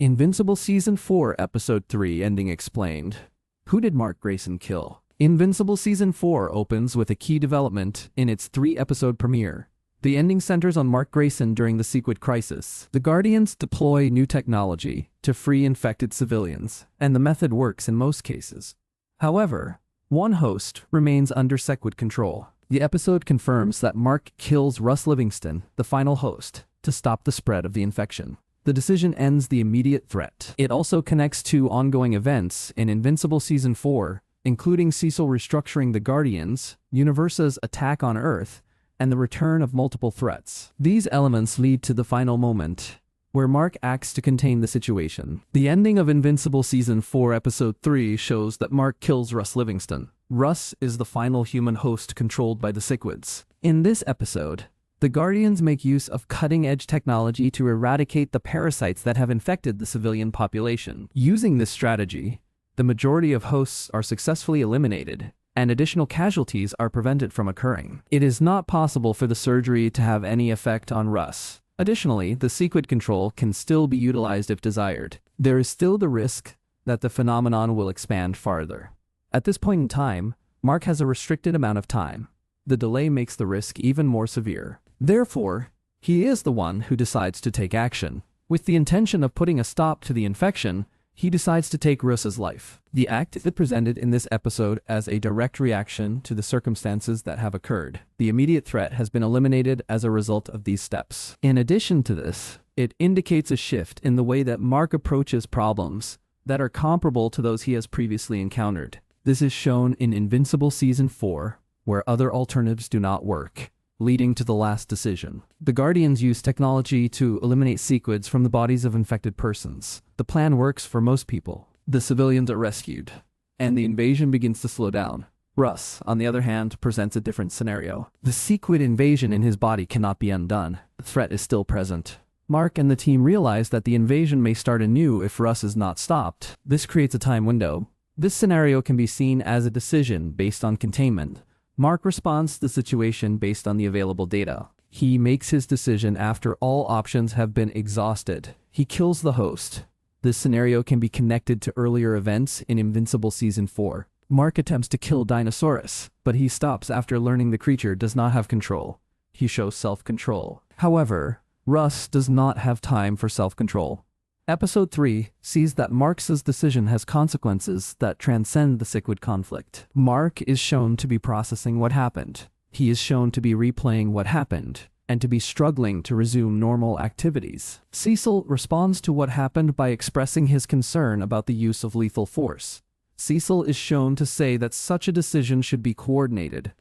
Invincible Season 4, Episode 3, Ending Explained. Who did Mark Grayson kill? Invincible Season 4 opens with a key development in its 3-episode premiere. The ending centers on Mark Grayson during the Secret Crisis. The Guardians deploy new technology to free infected civilians, and the method works in most cases. However, one host remains under Secret control. The episode confirms that Mark kills Russ Livingston, the final host, to stop the spread of the infection. The decision ends the immediate threat. It also connects to ongoing events in Invincible Season 4, including Cecil restructuring the Guardians, Universa's attack on Earth, and the return of multiple threats. These elements lead to the final moment, where Mark acts to contain the situation. The ending of Invincible Season 4 Episode 3 shows that Mark kills Russ Livingston. Russ is the final human host controlled by the Cichlids. In this episode, the Guardians make use of cutting-edge technology to eradicate the parasites that have infected the civilian population. Using this strategy, the majority of hosts are successfully eliminated, and additional casualties are prevented from occurring. It is not possible for the surgery to have any effect on Russ. Additionally, the Secret control can still be utilized if desired. There is still the risk that the phenomenon will expand farther. At this point in time, Mark has a restricted amount of time. The delay makes the risk even more severe. Therefore, he is the one who decides to take action. With the intention of putting a stop to the infection, he decides to take Russ's life. The act is presented in this episode as a direct reaction to the circumstances that have occurred. The immediate threat has been eliminated as a result of these steps. In addition to this, it indicates a shift in the way that Mark approaches problems that are comparable to those he has previously encountered. This is shown in Invincible Season 4, where other alternatives do not work, leading to the last decision. The Guardians use technology to eliminate Cichlids from the bodies of infected persons. The plan works for most people. The civilians are rescued, and the invasion begins to slow down. Russ, on the other hand, presents a different scenario. The Cichlid invasion in his body cannot be undone. The threat is still present. Mark and the team realize that the invasion may start anew if Russ is not stopped. This creates a time window. This scenario can be seen as a decision based on containment. Mark responds to the situation based on the available data. He makes his decision after all options have been exhausted. He kills the host. This scenario can be connected to earlier events in Invincible Season 4. Mark attempts to kill Dinosaurus, but he stops after learning the creature does not have control. He shows self-control. However, Russ does not have time for self-control. Episode 3 sees that Mark's decision has consequences that transcend the Cichlid conflict. Mark is shown to be processing what happened. He is shown to be replaying what happened, and to be struggling to resume normal activities. Cecil responds to what happened by expressing his concern about the use of lethal force. Cecil is shown to say that such a decision should be coordinated.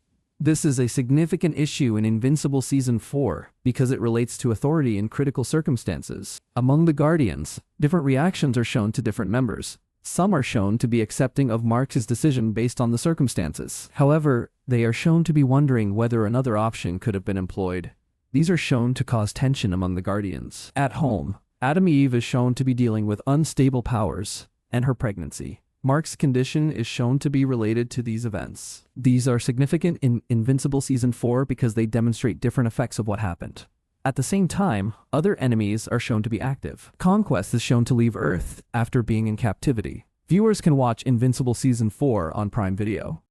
This is a significant issue in Invincible Season 4 because it relates to authority in critical circumstances. Among the Guardians, different reactions are shown to different members. Some are shown to be accepting of Mark's decision based on the circumstances. However, they are shown to be wondering whether another option could have been employed. These are shown to cause tension among the Guardians. At home, Adam Eve is shown to be dealing with unstable powers and her pregnancy. Mark's condition is shown to be related to these events. These are significant in Invincible Season 4 because they demonstrate different effects of what happened. At the same time, other enemies are shown to be active. Conquest is shown to leave Earth after being in captivity. Viewers can watch Invincible Season 4 on Prime Video.